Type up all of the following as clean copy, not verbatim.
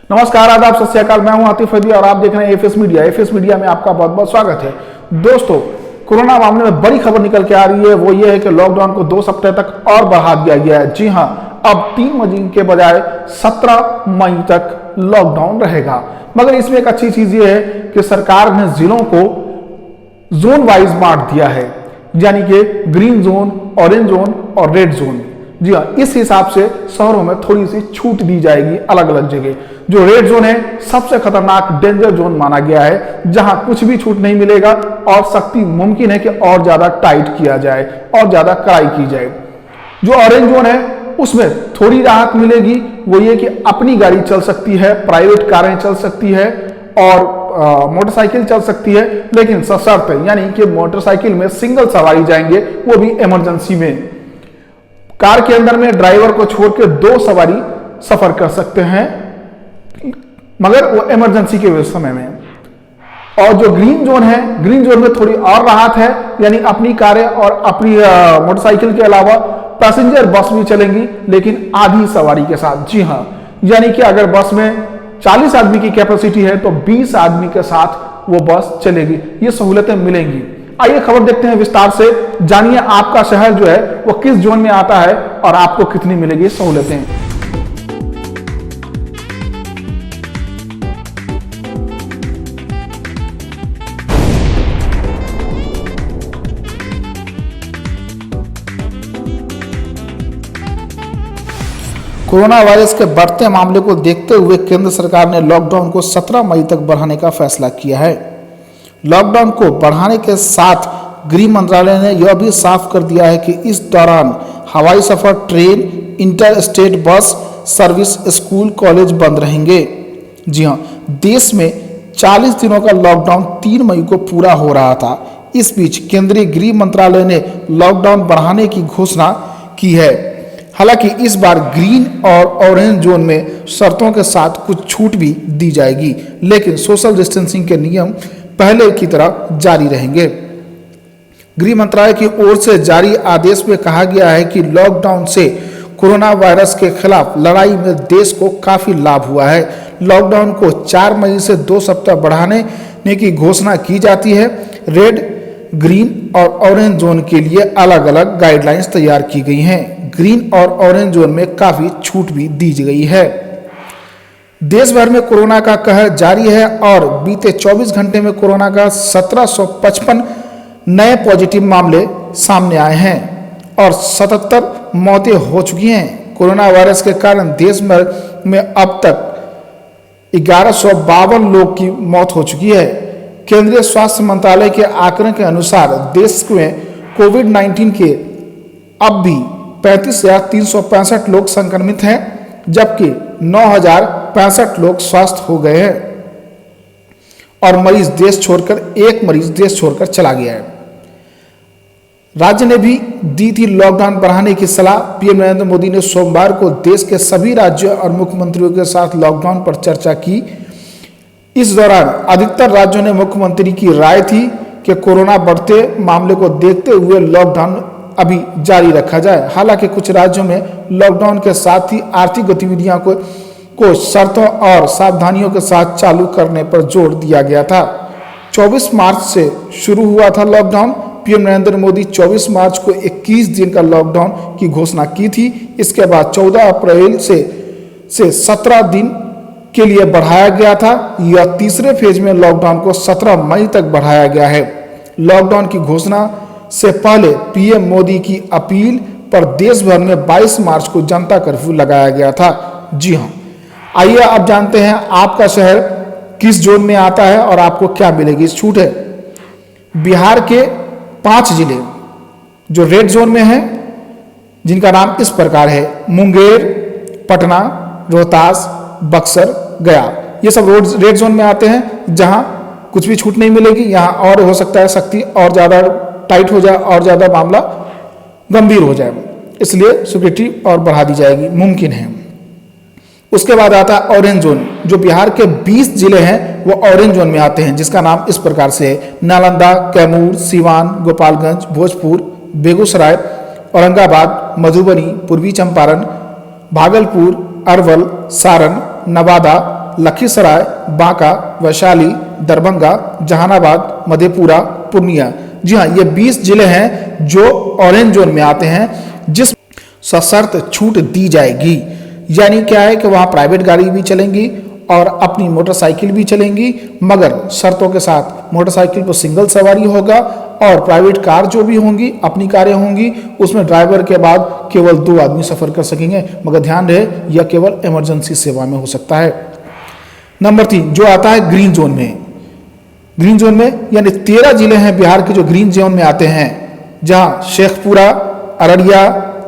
नमस्कार, आदाब, सत श्री अकाल। मैं हूं आतिफ फैदी और आप देख रहे हैं एफएस मीडिया। एफएस मीडिया में आपका बहुत बहुत स्वागत है। दोस्तों, कोरोना मामले में बड़ी खबर निकल के आ रही है। वो ये है कि लॉकडाउन को 2 सप्ताह तक और बढ़ा दिया गया है। जी हां, अब 3 मई के बजाय 17 मई तक लॉकडाउन रहेगा। मगर इसमें एक अच्छी चीज ये है कि सरकार ने जिलों को जोन वाइज बांट दिया है, यानी कि ग्रीन जोन, ऑरेंज जोन और रेड जोन। जी हाँ, इस हिसाब से शहरों में थोड़ी सी छूट दी जाएगी अलग अलग जगह। जो रेड जोन है, सबसे खतरनाक डेंजर जोन माना गया है, जहां कुछ भी छूट नहीं मिलेगा और सख्ती मुमकिन है कि और ज्यादा टाइट किया जाए और ज्यादा कड़ाई की जाए। जो ऑरेंज जोन है, उसमें थोड़ी राहत मिलेगी। वो ये कि अपनी गाड़ी चल सकती है, प्राइवेट कारें चल सकती है और मोटरसाइकिल चल सकती है, लेकिन सशर्त, यानी कि मोटरसाइकिल में सिंगल सवारी जाएंगे, वो भी इमरजेंसी में। कार के अंदर में ड्राइवर को छोड़कर 2 सवारी सफर कर सकते हैं, मगर वो इमरजेंसी के समय में। और जो ग्रीन जोन है, ग्रीन जोन में थोड़ी और राहत है, यानी अपनी कारें और अपनी मोटरसाइकिल के अलावा पैसेंजर बस भी चलेंगी, लेकिन आधी सवारी के साथ। जी हाँ, यानी कि अगर बस में 40 आदमी की कैपेसिटी है तो 20 आदमी के साथ वो बस चलेगी। ये सहूलतें मिलेंगी। आइए खबर देखते हैं विस्तार से। जानिए आपका शहर जो है वो किस जोन में आता है और आपको कितनी मिलेगी सहूलतें। कोरोना वायरस के बढ़ते मामले को देखते हुए केंद्र सरकार ने लॉकडाउन को 17 मई तक बढ़ाने का फैसला किया है। लॉकडाउन को बढ़ाने के साथ गृह मंत्रालय ने यह भी साफ कर दिया है कि इस दौरान हवाई सफर, train, inter state bus service, school, college बंद रहेंगे। जी हां, देश में 40 दिनों का लॉकडाउन 3 मई को पूरा हो रहा था। इस बीच केंद्रीय गृह मंत्रालय ने लॉकडाउन बढ़ाने की घोषणा की है। हालांकि इस बार ग्रीन और ऑरेंज जोन में शर्तों के साथ कुछ छूट भी दी जाएगी, लेकिन सोशल डिस्टेंसिंग के नियम पहले की तरह जारी रहेंगे। गृह मंत्रालय की ओर से जारी आदेश में कहा गया है कि लॉकडाउन से कोरोना वायरस के खिलाफ लड़ाई में देश को काफी लाभ हुआ है। लॉकडाउन को 4 मई से 2 सप्ताह बढ़ाने की घोषणा की जाती है। रेड, ग्रीन और ऑरेंज जोन के लिए अलग अलग गाइडलाइंस तैयार की गई हैं। ग्रीन और ऑरेंज जोन में काफी छूट भी दी गई है। देश भर में कोरोना का कहर जारी है और बीते 24 घंटे में कोरोना का 1755 नए पॉजिटिव मामले सामने आए हैं और 77 मौतें हो चुकी हैं। कोरोना वायरस के कारण देश भर में अब तक 1152 लोग की मौत हो चुकी है। केंद्रीय स्वास्थ्य मंत्रालय के आंकड़े के अनुसार देश में कोविड-19 के अब भी 35,365 लोग संक्रमित हैं, जबकि 9,065 लोग स्वस्थ हो गए हैं और एक मरीज देश छोड़कर चला गया है। राज्य ने भी दी थी लॉकडाउन बढ़ाने की सलाह। पीएम नरेंद्र मोदी ने सोमवार को देश के सभी राज्यों और मुख्यमंत्रियों के साथ लॉकडाउन पर चर्चा की। इस दौरान अधिकतर राज्यों ने मुख्यमंत्री की राय थी कि कोरोना बढ़ते मामले को देखते हुए लॉकडाउन अभी जारी रखा जाए। हालांकि कुछ राज्यों में लॉकडाउन के साथ ही आर्थिक गतिविधियों को शर्तों और सावधानियों के साथ चालू करने पर जोर दिया गया था। 24 मार्च से शुरू हुआ था लॉकडाउन। पीएम नरेंद्र मोदी 24 मार्च को 21 दिन का लॉकडाउन की घोषणा की थी। इसके बाद 14 अप्रैल से 17 दिन के लिए बढ़ाया गया था। यह तीसरे फेज में लॉकडाउन को 17 मई तक बढ़ाया गया है। लॉकडाउन की घोषणा से पहले पीएम मोदी की अपील पर देश भर में 22 मार्च को जनता कर्फ्यू लगाया गया था। जी हाँ, आइए अब जानते हैं आपका शहर किस जोन में आता है और आपको क्या मिलेगी छूट है। बिहार के 5 जिले जो रेड जोन में हैं, जिनका नाम इस प्रकार है: मुंगेर, पटना, रोहतास, बक्सर, गया। ये सब रेड जोन में आते हैं, जहां कुछ भी छूट नहीं मिलेगी। यहां और हो सकता है सख्ती और ज्यादा टाइट हो जाए और ज्यादा मामला गंभीर हो जाए, इसलिए सिक्योरिटी और बढ़ा दी जाएगी, मुमकिन है। उसके बाद आता है ऑरेंज जोन। जो बिहार के 20 जिले हैं वो ऑरेंज जोन में आते हैं, जिसका नाम इस प्रकार से है: नालंदा, कैमूर, सीवान, गोपालगंज, भोजपुर, बेगूसराय, औरंगाबाद, मधुबनी, पूर्वी चंपारण, भागलपुर, अरवल, सारण, नवादा, लखीसराय, बांका, वैशाली, दरभंगा, जहानाबाद, मधेपुरा, पूर्णिया। जी हाँ, ये 20 जिले हैं जो ऑरेंज जोन में आते हैं, जिस सशर्त छूट दी जाएगी। यानी क्या है कि वहाँ प्राइवेट गाड़ी भी चलेंगी और अपनी मोटरसाइकिल भी चलेंगी, मगर शर्तों के साथ। मोटरसाइकिल पर सिंगल सवारी होगा और प्राइवेट कार जो भी होंगी, अपनी कारें होंगी, उसमें ड्राइवर के बाद केवल 2 आदमी सफर कर सकेंगे, मगर ध्यान रहे यह केवल इमरजेंसी सेवा में हो सकता है। नंबर 3 जो आता है ग्रीन जोन में। ग्रीन जोन में यानी 13 जिले हैं बिहार के जो ग्रीन जोन में आते हैं, जहां शेखपुरा, अररिया,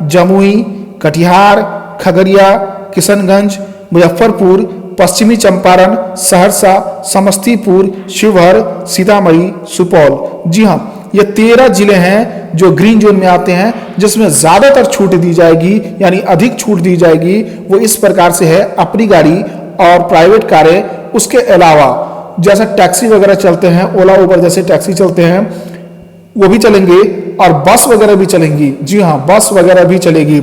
जमुई, कटिहार, खगड़िया, किशनगंज, मुजफ्फरपुर, पश्चिमी चंपारण, सहरसा, समस्तीपुर, शिवहर, सीतामढ़ी, सुपौल। जी हाँ, ये 13 जिले हैं जो ग्रीन जोन में आते हैं, जिसमें ज्यादातर छूट दी जाएगी, यानी अधिक छूट दी जाएगी। वो इस प्रकार से है, अपनी गाड़ी और प्राइवेट कारें, उसके अलावा जैसे टैक्सी वगैरह चलते हैं, ओला उबर जैसे टैक्सी चलते हैं, वो भी चलेंगे, और बस वगैरह भी चलेंगी। जी हाँ, बस वगैरह भी चलेगी,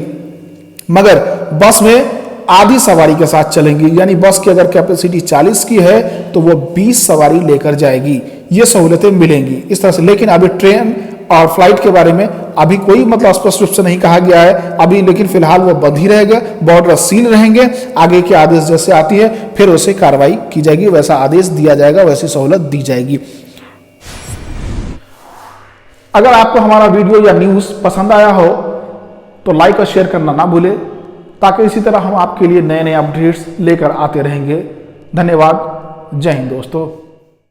मगर बस में आधी सवारी के साथ चलेंगी। यानी बस की अगर कैपेसिटी 40 की है तो वो 20 सवारी लेकर जाएगी। ये सहूलतें मिलेंगी इस तरह से। लेकिन अभी ट्रेन और फ्लाइट के बारे में अभी कोई मतलब स्पष्ट रूप से नहीं कहा गया है अभी, लेकिन फिलहाल वो बंद ही रहेगा, बॉर्डर सील रहेंगे। आगे के आदेश जैसे आती है फिर उसे कार्रवाई की जाएगी, वैसा आदेश दिया जाएगा, वैसी सहूलत दी जाएगी। अगर आपको हमारा वीडियो या न्यूज पसंद आया हो तो लाइक और शेयर करना ना भूलें, ताकि इसी तरह हम आपके लिए नए नए अपडेट्स लेकर आते रहेंगे। धन्यवाद। जय हिंद दोस्तों।